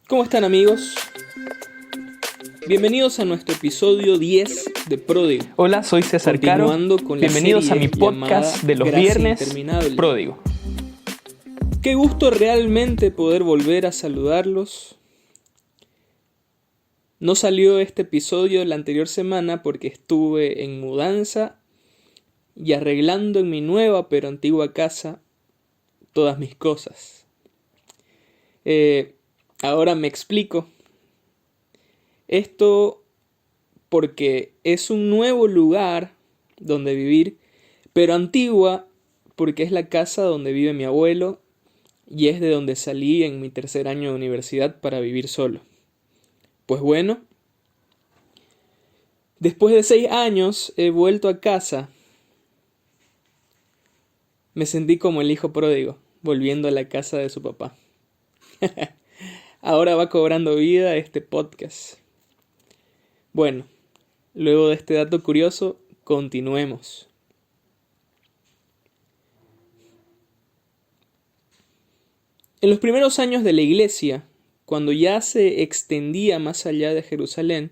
¿Cómo están, amigos? Bienvenidos a nuestro episodio 10 de Pródigo. Hola, soy César Caro. Continuando con la Bienvenidos a mi serie podcast llamada de los Gracia viernes, Interminable. Pródigo. Qué gusto realmente poder volver a saludarlos. No salió este episodio la anterior semana porque estuve en mudanza y arreglando en mi nueva pero antigua casa todas mis cosas. Ahora me explico. Esto porque es un nuevo lugar donde vivir, pero antigua porque es la casa donde vive mi abuelo y es de donde salí en mi tercer año de universidad para vivir solo. Pues bueno, después de 6 años he vuelto a casa. Me sentí como el hijo pródigo, volviendo a la casa de su papá. Ahora va cobrando vida este podcast. Bueno, luego de este dato curioso, continuemos. En los primeros años de la iglesia, cuando ya se extendía más allá de Jerusalén,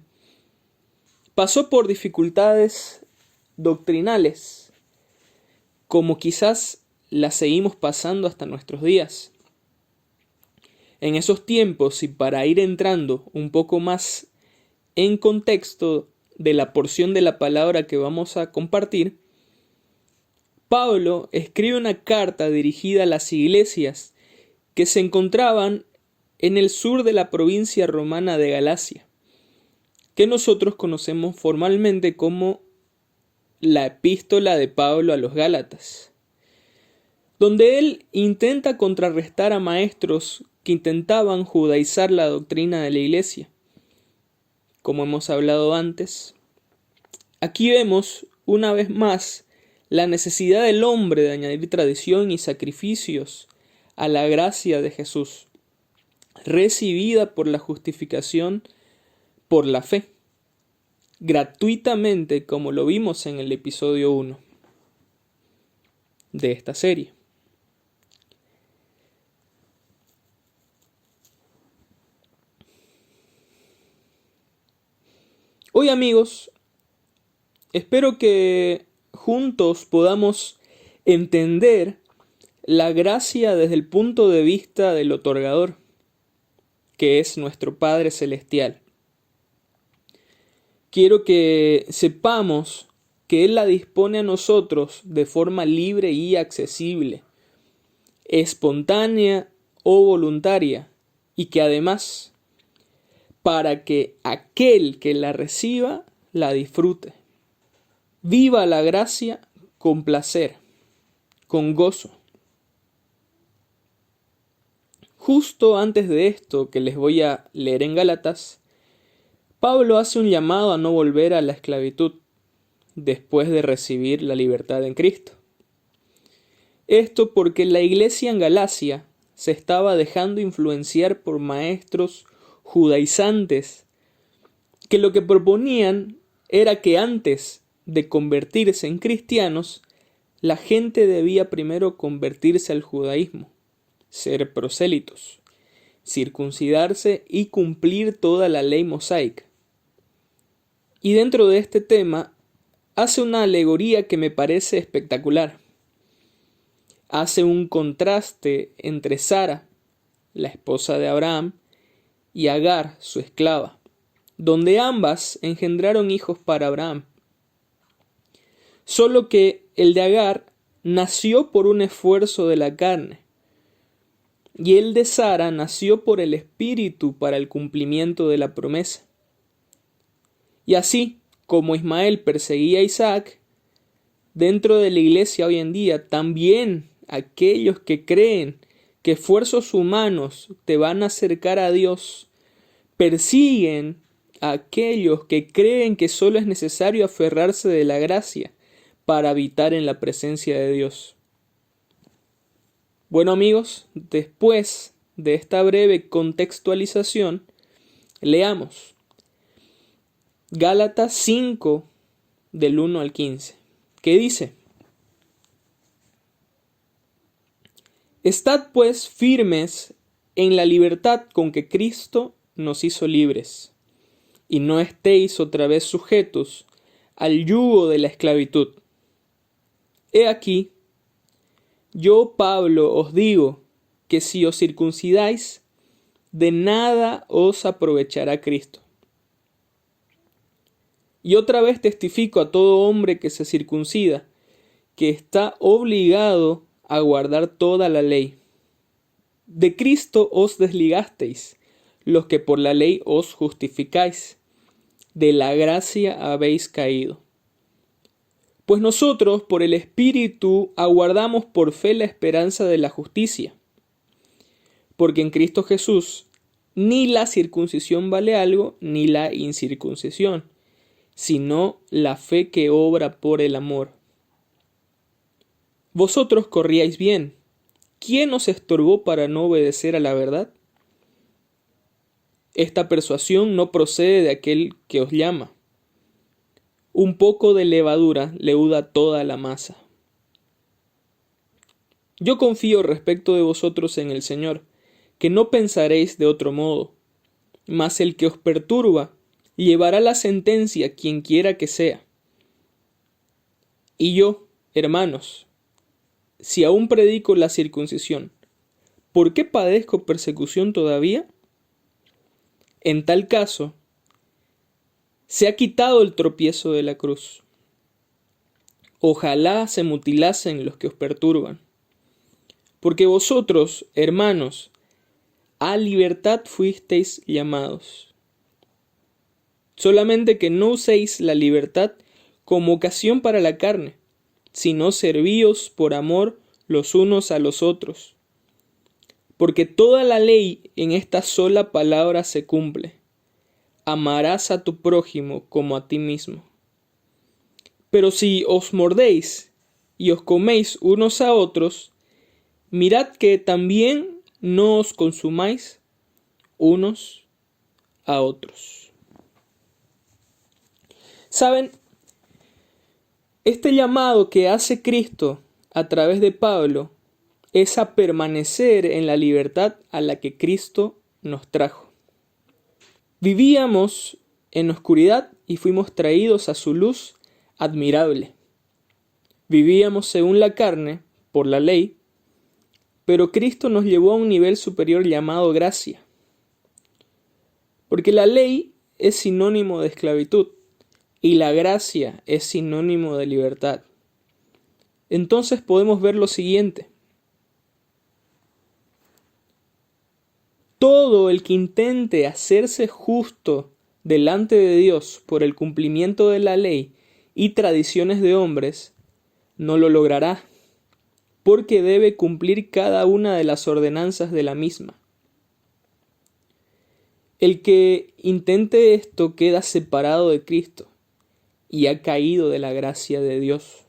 pasó por dificultades doctrinales, como quizás las seguimos pasando hasta nuestros días. En esos tiempos, y para ir entrando un poco más en contexto de la porción de la palabra que vamos a compartir, Pablo escribe una carta dirigida a las iglesias que se encontraban en el sur de la provincia romana de Galacia, que nosotros conocemos formalmente como la epístola de Pablo a los Gálatas, donde él intenta contrarrestar a maestros que intentaban judaizar la doctrina de la iglesia. Como hemos hablado antes, aquí vemos una vez más la necesidad del hombre de añadir tradición y sacrificios a la gracia de Jesús, recibida por la justificación por la fe, gratuitamente, como lo vimos en el episodio 1 de esta serie. Hoy, amigos, espero que juntos podamos entender la gracia desde el punto de vista del otorgador, que es nuestro Padre Celestial. Quiero que sepamos que Él la dispone a nosotros de forma libre y accesible, espontánea o voluntaria, y que además, para que aquel que la reciba, la disfrute. Viva la gracia con placer, con gozo. Justo antes de esto que les voy a leer en Gálatas, Pablo hace un llamado a no volver a la esclavitud después de recibir la libertad en Cristo. Esto porque la iglesia en Galacia se estaba dejando influenciar por maestros judaizantes que lo que proponían era que antes de convertirse en cristianos, la gente debía primero convertirse al judaísmo, ser prosélitos, circuncidarse y cumplir toda la ley mosaica. Y dentro de este tema hace una alegoría que me parece espectacular. Hace un contraste entre Sara, la esposa de Abraham, y Agar, su esclava, donde ambas engendraron hijos para Abraham. Solo que el de Agar nació por un esfuerzo de la carne, y el de Sara nació por el espíritu para el cumplimiento de la promesa. Y así como Ismael perseguía a Isaac, dentro de la iglesia hoy en día, también aquellos que creen que esfuerzos humanos te van a acercar a Dios, persiguen a aquellos que creen que solo es necesario aferrarse de la gracia para habitar en la presencia de Dios. Bueno, amigos, después de esta breve contextualización, leamos Gálatas 5 del 1 al 15, que dice: Estad pues firmes en la libertad con que Cristo nos hizo libres, y no estéis otra vez sujetos al yugo de la esclavitud. He aquí, yo, Pablo, os digo que si os circuncidáis, de nada os aprovechará Cristo. Y otra vez testifico a todo hombre que se circuncida, que está obligado a guardar toda la ley. De Cristo os desligasteis, los que por la ley os justificáis. De la gracia habéis caído. Pues nosotros por el Espíritu aguardamos por fe la esperanza de la justicia. Porque en Cristo Jesús ni la circuncisión vale algo, ni la incircuncisión, sino la fe que obra por el amor. Vosotros corríais bien. ¿Quién os estorbó para no obedecer a la verdad? Esta persuasión no procede de aquel que os llama. Un poco de levadura leuda toda la masa. Yo confío respecto de vosotros en el Señor, que no pensaréis de otro modo, mas el que os perturba llevará la sentencia quien quiera que sea. Y yo, hermanos, si aún predico la circuncisión, ¿por qué padezco persecución todavía? En tal caso, se ha quitado el tropiezo de la cruz. Ojalá se mutilasen los que os perturban. Porque vosotros, hermanos, a libertad fuisteis llamados. Solamente que no uséis la libertad como ocasión para la carne, sino servíos por amor los unos a los otros. Porque toda la ley en esta sola palabra se cumple: amarás a tu prójimo como a ti mismo. Pero si os mordéis y os coméis unos a otros, mirad que también no os consumáis unos a otros. ¿Saben? Este llamado que hace Cristo a través de Pablo es a permanecer en la libertad a la que Cristo nos trajo. Vivíamos en oscuridad y fuimos traídos a su luz admirable. Vivíamos según la carne, por la ley, pero Cristo nos llevó a un nivel superior llamado gracia. Porque la ley es sinónimo de esclavitud y la gracia es sinónimo de libertad. Entonces podemos ver lo siguiente. Todo el que intente hacerse justo delante de Dios por el cumplimiento de la ley y tradiciones de hombres, no lo logrará, porque debe cumplir cada una de las ordenanzas de la misma. El que intente esto queda separado de Cristo y ha caído de la gracia de Dios.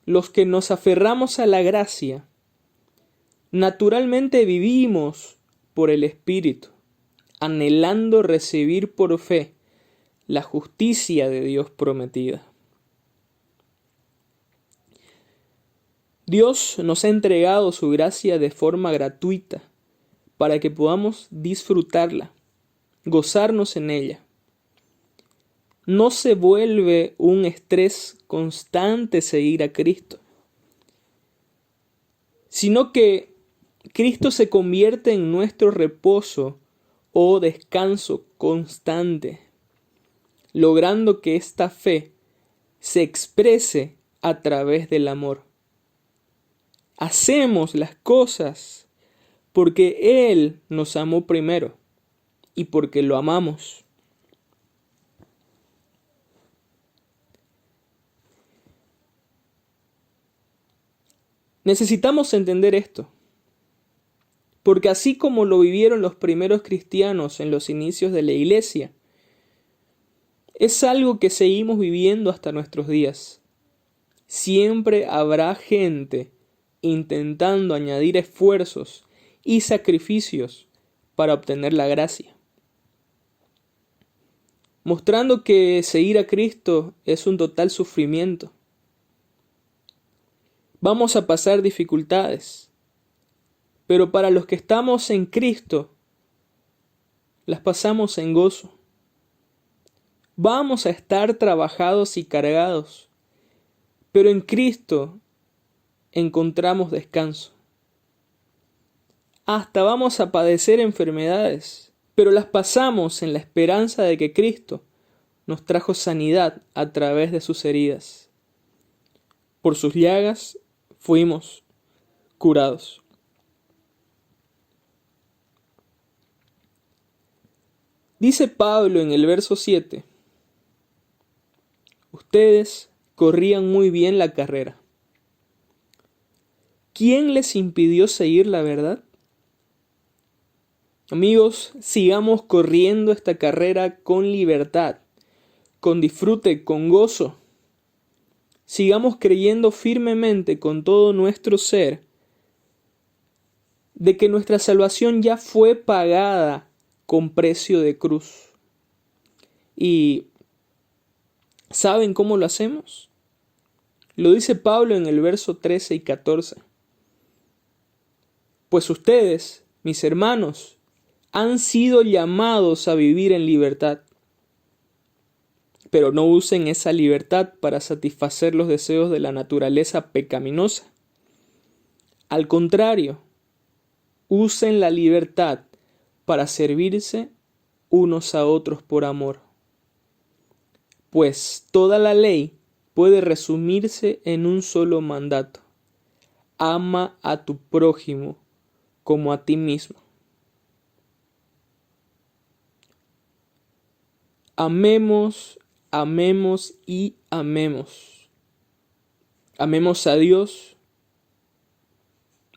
Los que nos aferramos a la gracia, naturalmente vivimos por el Espíritu, anhelando recibir por fe la justicia de Dios prometida. Dios nos ha entregado su gracia de forma gratuita para que podamos disfrutarla, gozarnos en ella. No se vuelve un estrés constante seguir a Cristo, sino que Cristo se convierte en nuestro reposo o descanso constante, logrando que esta fe se exprese a través del amor. Hacemos las cosas porque Él nos amó primero y porque lo amamos. Necesitamos entender esto, porque así como lo vivieron los primeros cristianos en los inicios de la iglesia, es algo que seguimos viviendo hasta nuestros días. Siempre habrá gente intentando añadir esfuerzos y sacrificios para obtener la gracia, mostrando que seguir a Cristo es un total sufrimiento. Vamos a pasar dificultades, Pero para los que estamos en Cristo, las pasamos en gozo. Vamos a estar trabajados y cargados, pero en Cristo encontramos descanso. Hasta vamos a padecer enfermedades, pero las pasamos en la esperanza de que Cristo nos trajo sanidad a través de sus heridas. Por sus llagas fuimos curados. Dice Pablo en el verso 7, ustedes corrían muy bien la carrera. ¿Quién les impidió seguir la verdad? Amigos, sigamos corriendo esta carrera con libertad, con disfrute, con gozo. Sigamos creyendo firmemente con todo nuestro ser de que nuestra salvación ya fue pagada con precio de cruz. ¿Y saben cómo lo hacemos? Lo dice Pablo en el verso 13 y 14. Pues ustedes, mis hermanos, han sido llamados a vivir en libertad. Pero no usen esa libertad para satisfacer los deseos de la naturaleza pecaminosa. Al contrario, usen la libertad para servirse unos a otros por amor. Pues toda la ley puede resumirse en un solo mandato: ama a tu prójimo como a ti mismo. Amemos, amemos y amemos. Amemos a Dios,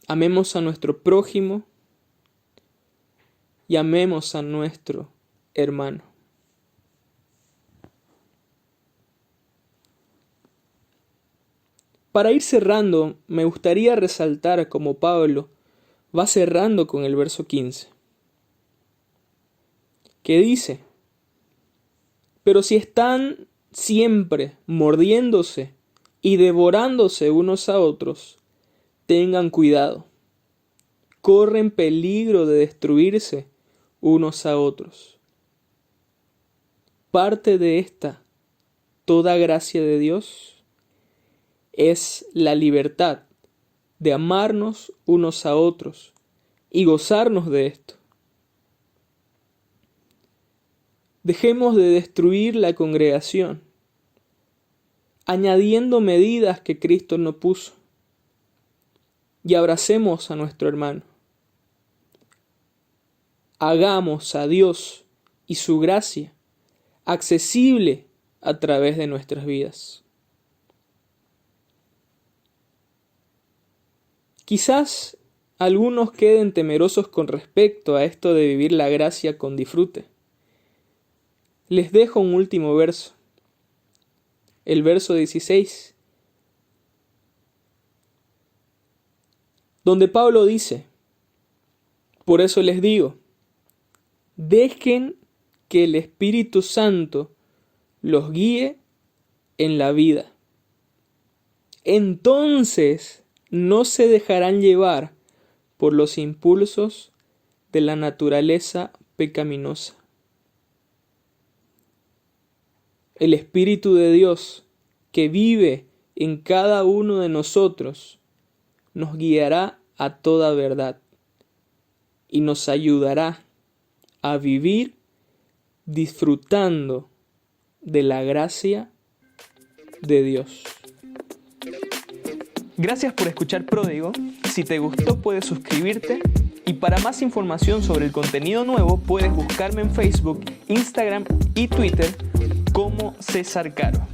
amemos a nuestro prójimo y amemos a nuestro hermano. Para ir cerrando, me gustaría resaltar como Pablo va cerrando con el verso 15, que dice: pero si están siempre mordiéndose y devorándose unos a otros, tengan cuidado. Corren peligro de destruirse unos a otros. Parte de esta toda gracia de Dios es la libertad de amarnos unos a otros y gozarnos de esto. Dejemos de destruir la congregación, añadiendo medidas que Cristo no puso, y abracemos a nuestro hermano. Hagamos a Dios y su gracia accesible a través de nuestras vidas. Quizás algunos queden temerosos con respecto a esto de vivir la gracia con disfrute. Les dejo un último verso, el verso 16, donde Pablo dice: por eso les digo, dejen que el Espíritu Santo los guíe en la vida. Entonces no se dejarán llevar por los impulsos de la naturaleza pecaminosa. El Espíritu de Dios que vive en cada uno de nosotros nos guiará a toda verdad y nos ayudará a vivir disfrutando de la gracia de Dios. Gracias por escuchar Pródigo. Si te gustó, puedes suscribirte, y para más información sobre el contenido nuevo puedes buscarme en Facebook, Instagram y Twitter como César Caro.